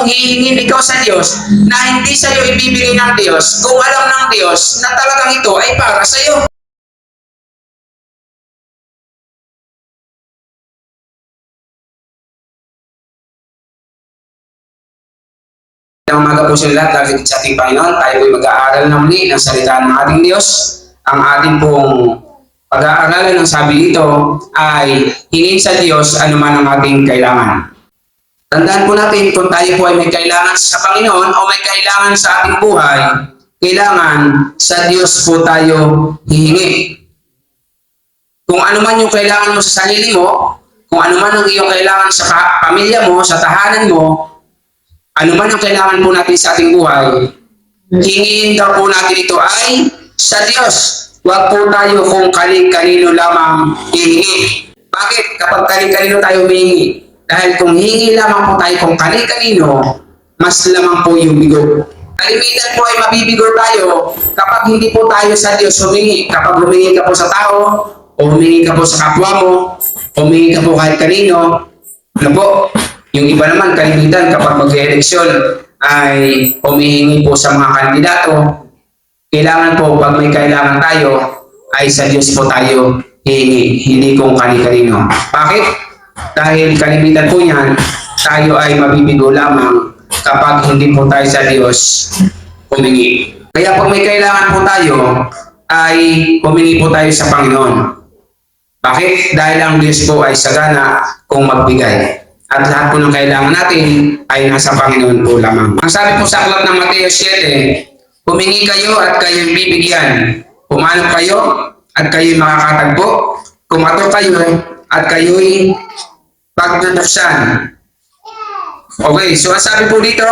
mong hihingin ikaw sa Diyos na hindi sa'yo ibibigay ng Diyos kung alam ng Diyos na talagang ito ay para sa'yo. Ang umaga po sa lahat, dahil sa ating Panginoon, tayo ay mag-aaral na muli ng salita ng ating Diyos. Ang ating pong pag-aaralan ng sabi dito ay hingin sa Diyos anuman ang ating kailangan. Tandaan po natin kung tayo po ay may kailangan sa Panginoon o may kailangan sa ating buhay, kailangan sa Diyos po tayo hihingi. Kung anuman yung kailangan mo sa sarili mo, kung anuman ang iyong kailangan sa pamilya mo, sa tahanan mo, ano man ang kailangan po natin sa ating buhay, hingin daw po natin ito ay sa Diyos. Huwag po tayo kung kanino lamang hihingi. Bakit? Kapag kanino tayo humingi? Dahil kung hihingi lamang po tayo kung kanino, mas lamang po yung bigo. Kalimitan po ay mabibigo tayo kapag hindi po tayo sa Diyos humingi. Kapag humingi ka po sa tao, o humingi ka po sa kapwa mo, o humingi ka po kahit kanino, ano po? Yung iba naman, kalimitan kapag mag-eleksyon ay humihingi po sa mga kandidato. Kailangan po, pag may kailangan tayo, ay sa Diyos po tayo hihingi, hindi kung kanino. Bakit? Dahil kalimitan po niyan, tayo ay mabibigo lamang kapag hindi po tayo sa Diyos humingi. Kaya pag may kailangan po tayo, ay humingi po tayo sa Panginoon. Bakit? Dahil ang Diyos po ay sagana kung magbigay. At lahat po ng kailangan natin ay nasa Panginoon po lamang. Ang sabi po sa aklat ng Mateo 7, humingi kayo at kayo'y bibigyan. Humanap kayo at kayo'y makakatagpo. Kumatok kayo at kayo'y pagbubuksan. Okay, so ang sabi po dito,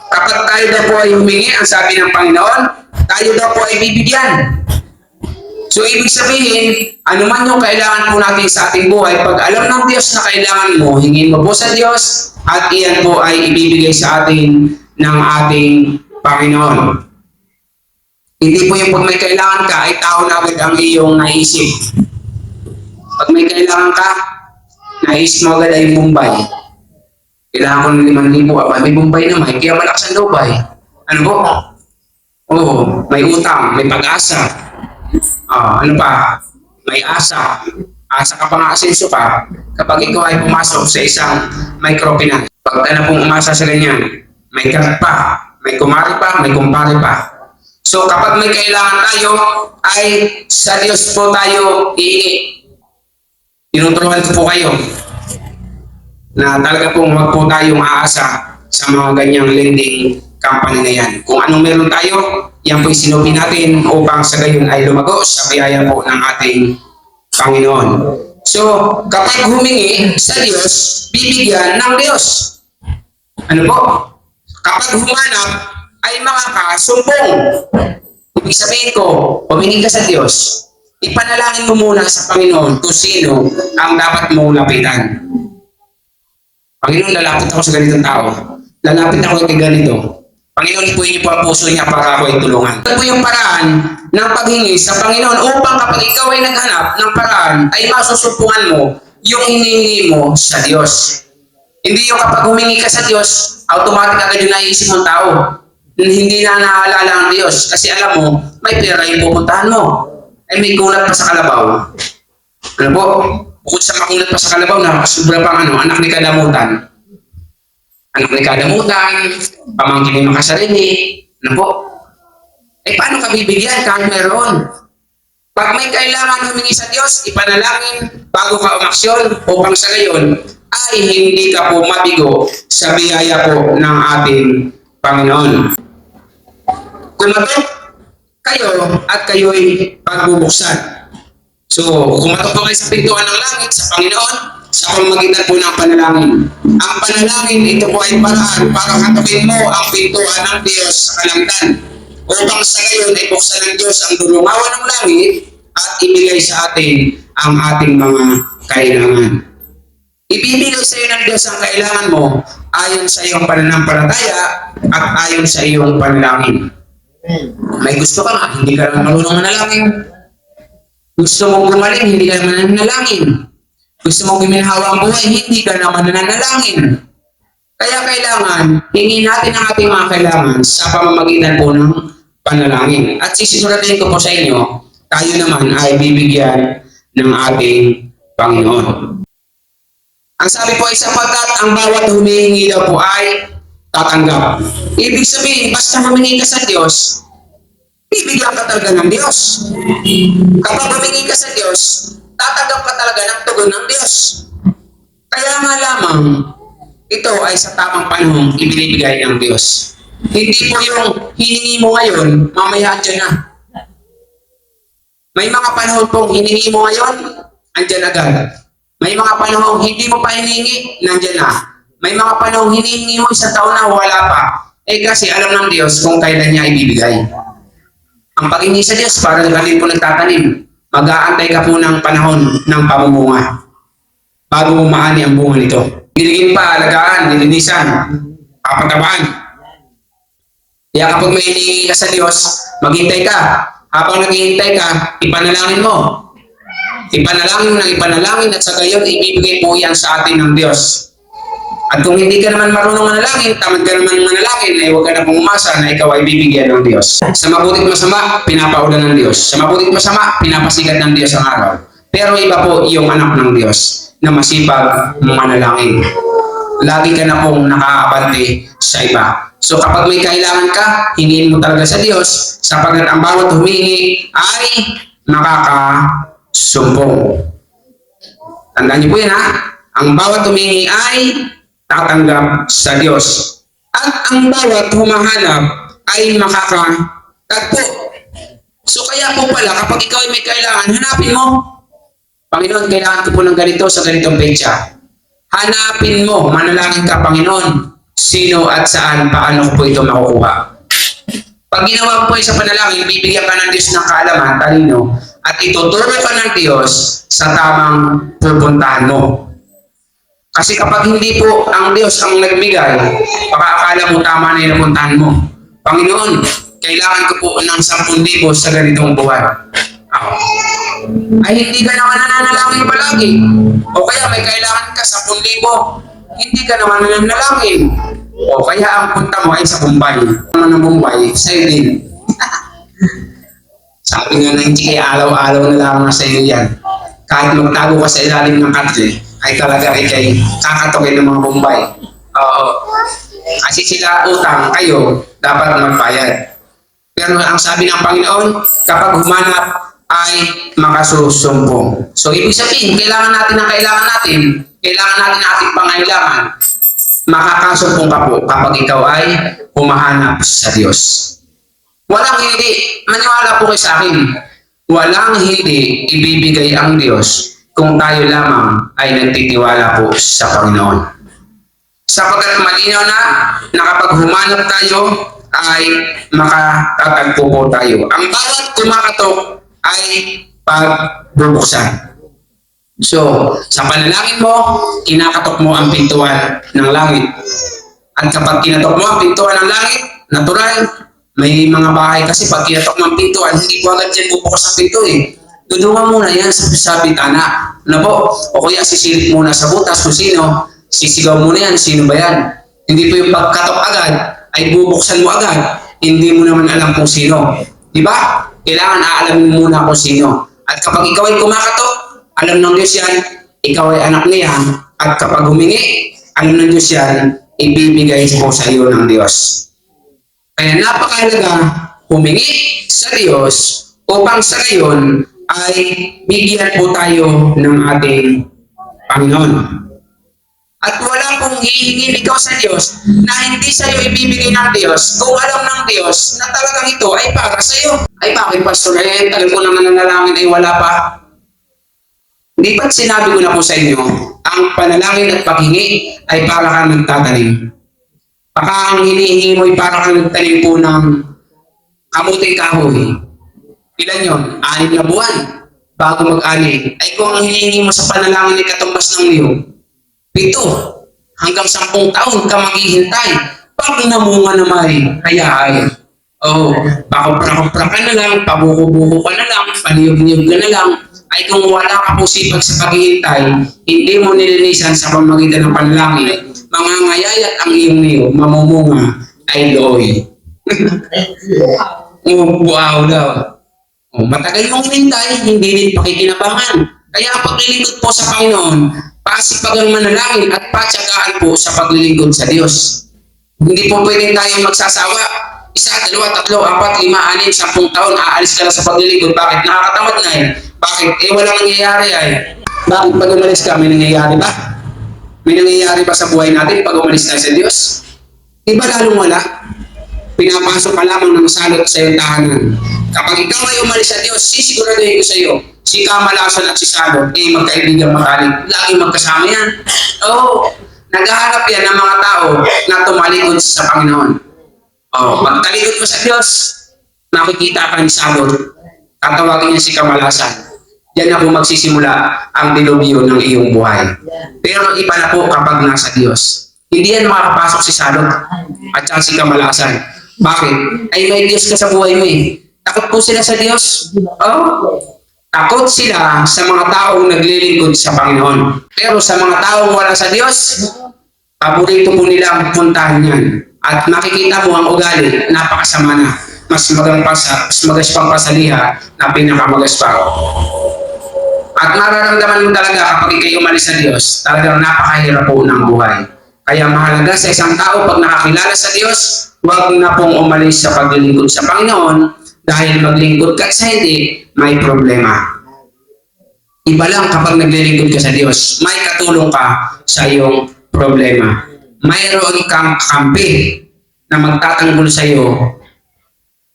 kapag tayo daw po ay humingi, ang sabi ng Panginoon, tayo daw po ay bibigyan. So, ibig sabihin, anuman yung kailangan po natin sa ating buhay, pag alam ng Diyos na kailangan mo, hingin mo po sa Diyos, at iyan po ay ibibigay sa atin ng ating Panginoon. Hindi po yung pag may kailangan ka, ay tao na agad ang iyong naisip. Pag may kailangan ka, naisip mo agad ay Mumbai. Kailangan ko ng 5,000, may Mumbai naman, kaya malakas ang Dubai. Ano po? Oo, may utang, may pag-asa. Ano pa? May asa. Asa ka pa nga, asenso pa. Kapag ikaw ay pumasok sa isang microfinance, pag ka na pong umasa sa ganyan, may karat pa, may kumari pa, may kumpare pa. So kapag may kailangan tayo, ay sa Diyos po tayo iingi. Tinuturuan ko po kayo na talaga pong huwag po tayong aasa sa mga ganyang lending company na yan. Kung anong meron tayo, yan po'y sinupin natin upang sa gayon ay lumago sa biyaya po ng ating Panginoon. So, kapag humingi sa Diyos, bibigyan ng Diyos. Ano po? Kapag humanap, ay makakasumbong. Ibig sabihin ko, humingi ka sa Diyos, ipanalangin mo muna sa Panginoon kung sino ang dapat mong lapitan. Panginoon, lalapit ako sa ganitong tao. Lalapit ako kay ganito. Panginoon, ipuin niyo po ang puso niya para ako ay tulungan. Ito po yung paraan ng paghingi sa Panginoon upang kapag ikaw ay naghanap ng paraan, ay masusumpungan mo yung hinihingi mo sa Diyos. Hindi yung kapag humingi ka sa Diyos, automatic agad yung naiisip mong tao. Hindi na naalala ang Diyos kasi alam mo, may pera yung pupuntahan mo. Ay may kulat pa sa kalabaw. Ano po? Bukod sa makulat pa sa kalabaw na sobra pang anak ni kadamutan. Anak ni kadamutan, pamangkin ni makasarili, ano po? Eh paano ka bibigyan kahit meron? Pag may kailangan humingi sa Diyos, ipanalangin bago ka umaksyon upang sa gayon ay hindi ka po mabigo sa biyaya po ng ating Panginoon. Kumatok kayo at kayo'y pagbubuksan. So, kumatok po kayo sa pintuan ng langit sa Panginoon, sa pamamagitan po ng panalangin. Ang panalangin, ito po ay paraan para katukin mo ang pintuan ng Diyos sa kalangitan. Upang sa ngayon ay buksan ng Diyos ang dulungawan ng langit at ibigay sa atin ang ating mga kailangan. Ibibigay sa iyo ng Diyos ang kailangan mo ayon sa iyong pananampalataya at ayon sa iyong panalangin. May gusto ka nga, hindi ka naman marunong manalangin. Gusto mong gumaling, hindi ka naman nanalangin. Gusto mong guminhawa ang buhay, hindi ka naman nananalangin. Kaya kailangan, hingin natin ang ating mga kailangan sa pamamagitan po ng panalangin. At sisuratin ko po sa inyo, tayo naman ay bibigyan ng ating Panginoon. Ang sabi po ay sapagkat ang bawat humihingi daw po ay tatanggap. Ibig sabihin, basta humingi ka sa Diyos, bibigyan ka talaga ng Diyos. Kapag humingi ka sa Diyos, tatanggap ka talaga ng tugon ng Diyos. Kaya nga lamang, ito ay sa tamang panahon ibinibigay ng Diyos. Hindi po yung hiningi mo ngayon, mamaya andyan na. May mga panahon pong hiningi mo ngayon, andyan agad. May mga panahon hindi mo pa hiningi, nandyan na. May mga panahon hinihingi mo isang taon na wala pa. Eh kasi alam ng Diyos kung kailan niya ibibigay. Ang paghingi sa Diyos, parang galing po nagtatanim. Mag-aantay ka po ng panahon ng pamumunga bago umaani ang bunga nito. Diligin pa, alagaan, nilinisan, papatabaan. Kaya kapag may hinihingi ka sa Diyos, maghintay ka. Habang naghihintay ka, ipanalangin mo. Ipanalangin ng ipanalangin at sa gayon, ibibigay po yan sa atin ng Diyos. At kung hindi ka naman marunong manalangin, tamad ka naman manalangin, ay huwag ka na pong umasa na ikaw ay bibigyan ng Diyos. Sa mabutit masama, pinapaulan ng Diyos. Sa mabutit masama, pinapasigat ng Diyos ang araw. Pero iba po yung anak ng Diyos na masipag manalangin. Lagi ka na pong nakaabante sa iba. So kapag may kailangan ka, hingin mo talaga sa Diyos, sapagkat ang bawat humingi ay makakasumpong. Tandaan niyo po yan ha. Ang bawat humingi ay tatanggap sa Diyos. At ang bawat humahanap ay makakatagpo. So kaya po pala, kapag ikaw ay may kailangan, hanapin mo. Panginoon, kailangan ko po ng ganito sa ganitong petsa. Hanapin mo, manalangin ka, Panginoon, sino at saan, paano ko po ito makukuha. Pag ginawa po sa panalangin, bibigyan ka ng Diyos ng kaalaman, talino, at ituturo ka ng Diyos sa tamang pupuntahan mo. Kasi kapag hindi po ang Diyos ang nagbigay, baka akala mo tama na yung napuntahan mo. Panginoon, kailangan ko po ng 10,000 sa ganitong buwan. Ay hindi ka naman nananalangin palagi. O kaya may kailangan ka 10,000, hindi ka naman nananalangin. O kaya ang punta mo ay sa Bombay. Naman ng Bombay, sa'yo din. Sabi nga ng kaya araw-araw na lang sa iyo yan. Kahit magtago ka sa ilalim ng katre, ay talaga kay kakatokin ng mga Bombay. Kasi sila utang, kayo dapat magbayad. Pero ang sabi ng Panginoon, kapag humanap ay makasusumpong. So ibig sabihin, kailangan natin ang kailangan natin, kailangan natin ang ating pangailangan. Makakasumpong ka po kapag ikaw ay humahanap sa Diyos. Walang hindi, maniwala po kayo sa akin, walang hindi ibibigay ang Diyos kung tayo lamang ay nagtitiwala po sa Panginoon. Sapagkat malinaw na kapag humanap tayo, ay makatatagpo po tayo. Ang bawat kumakatok ay pagbubuksan. So, sa panalangin mo, kinakatok mo ang pintuan ng langit. At kapag kinatok mo ang pintuan ng langit, natural, may mga bahay kasi pag kinatok mo ang pintuan, hindi po agad dyan bubukas ang pinto eh. Dudungan muna yan sa bitana. Ano po? O kaya sisilip muna sa butas kung sino. Sisigaw muna yan, sino ba yan? Hindi po yung pagkatok agad, ay bubuksan mo agad. Hindi mo naman alam kung sino. Diba? Kailangan aalamin mo muna kung sino. At kapag ikaw ay kumakatok, alam ng Diyos yan, ikaw ay anak niya. At kapag humingi, alam ng Diyos yan, ibibigay po sa iyo ng Diyos. Kaya napakahalaga humingi sa Diyos upang sa gayon ay bigyan po tayo ng ating Panginoon. At wala pong hihingin ikaw sa Diyos na hindi sa iyo ibibigay ng Diyos kung alam ng Diyos na talagang ito ay para sa iyo. Ay bakit pastor? Alam ko naman nanalangin ay wala pa. Hindi ba't sinabi ko na po sa inyo, ang panalangin at paghingi ay para kang nagtatanim. Baka ang hinihingi mo ay para kang nagtanim po ng kamuting kahoy. Ilan yun? 6 na buwan bago mag-ani. Ay kung ang hinihingi mo sa panalangin ay katumbas ng niyo, 7 hanggang 10 taon ka maghihintay. Pag namunga na may kaya pakupra-kupra ka na lang, pabuko-buko ka na lang, paniyog-niyog ka na lang. Ay kung wala ka po sipag sa paghihintay, hindi mo nilinisan sa pamamagitan ng panalangin, mangangayayat ang iyong niyog, mamumunga ay looy. Wow daw. Matagal mong hinintay, hindi rin pakikinabangan. Kaya ang paglilingkod po sa Panginoon, pasipagang manalangin at patyagaan po sa paglilingkod sa Diyos. Hindi po pwedeng tayong magsasawa. 1, 2, 3, 4, 5, 6, 10 taon, aalis ka na sa paglilingkod. Bakit? Nakakatamad na eh. Bakit? Walang nangyayari ay. Bakit pag umalis ka, may nangyayari ba? May nangyayari ba sa buhay natin pag umalis tayo sa Diyos? Iba lalong wala. Pinapasok ka lamang ng salot sa iyong tahanan. Kapag ikaw ay umalis sa Diyos, sisiguraduhin ko sa iyo, si Kamalasan at si Salot, magkaibigan matalik. Laging magkasama yan. Naghahanap yan ng mga tao na tumalikod sa Panginoon. Pag talikod mo sa Diyos, makikita ka ni Salot. Tatawagin niya si Kamalasan. Diyan na po magsisimula ang dilubyo ng iyong buhay. Pero iba na po kapag nasa Diyos. Hindi yan makakapasok si Salot at saka si Kamalasan. Bakit? Ay may Diyos ka sa buhay mo eh. Takot po sila sa Diyos. Takot sila sa mga taong naglilingkod sa Panginoon. Pero sa mga taong wala sa Diyos, paborito po nila ang puntahan yan. At makikita mo ang ugali, napakasama na. Mas magaspang pa sa liha na pinakamagaspang. At mararamdaman mo talaga kapag ikay umalis sa Diyos, talagang napakahirap po ng buhay. Kaya mahalaga sa isang tao pag nakakilala sa Diyos, huwag na pong umalis sa paglilingkod sa Panginoon dahil maglingkod ka sa hindi, may problema. Iba lang kapag naglilingkod ka sa Diyos, may katulong ka sa iyong problema. Mayroon kang kampi na magtatanggol sa iyo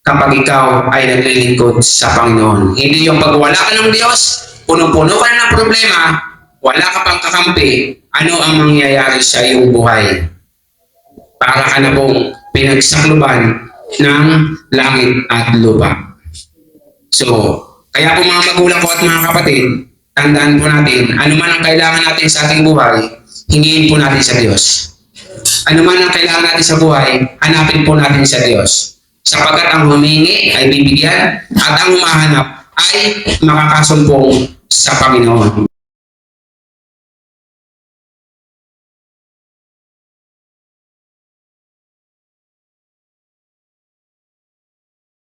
kapag ikaw ay naglilingkod sa Panginoon. Hindi yung pag wala ka ng Diyos, puno-puno ka na ng problema, wala ka pang kakampi, ano ang mangyayari sa iyong buhay? Para ka na pong pinagsakluban ng langit at lupa. So, kaya po mga magulang ko at mga kapatid, tandaan po natin, ano man ang kailangan natin sa ating buhay, hingiin po natin sa Diyos. Ano man ang kailangan natin sa buhay, hanapin po natin sa Diyos. Sapagkat ang humingi ay bibigyan at ang humahanap ay makakasumpong sa Panginoon.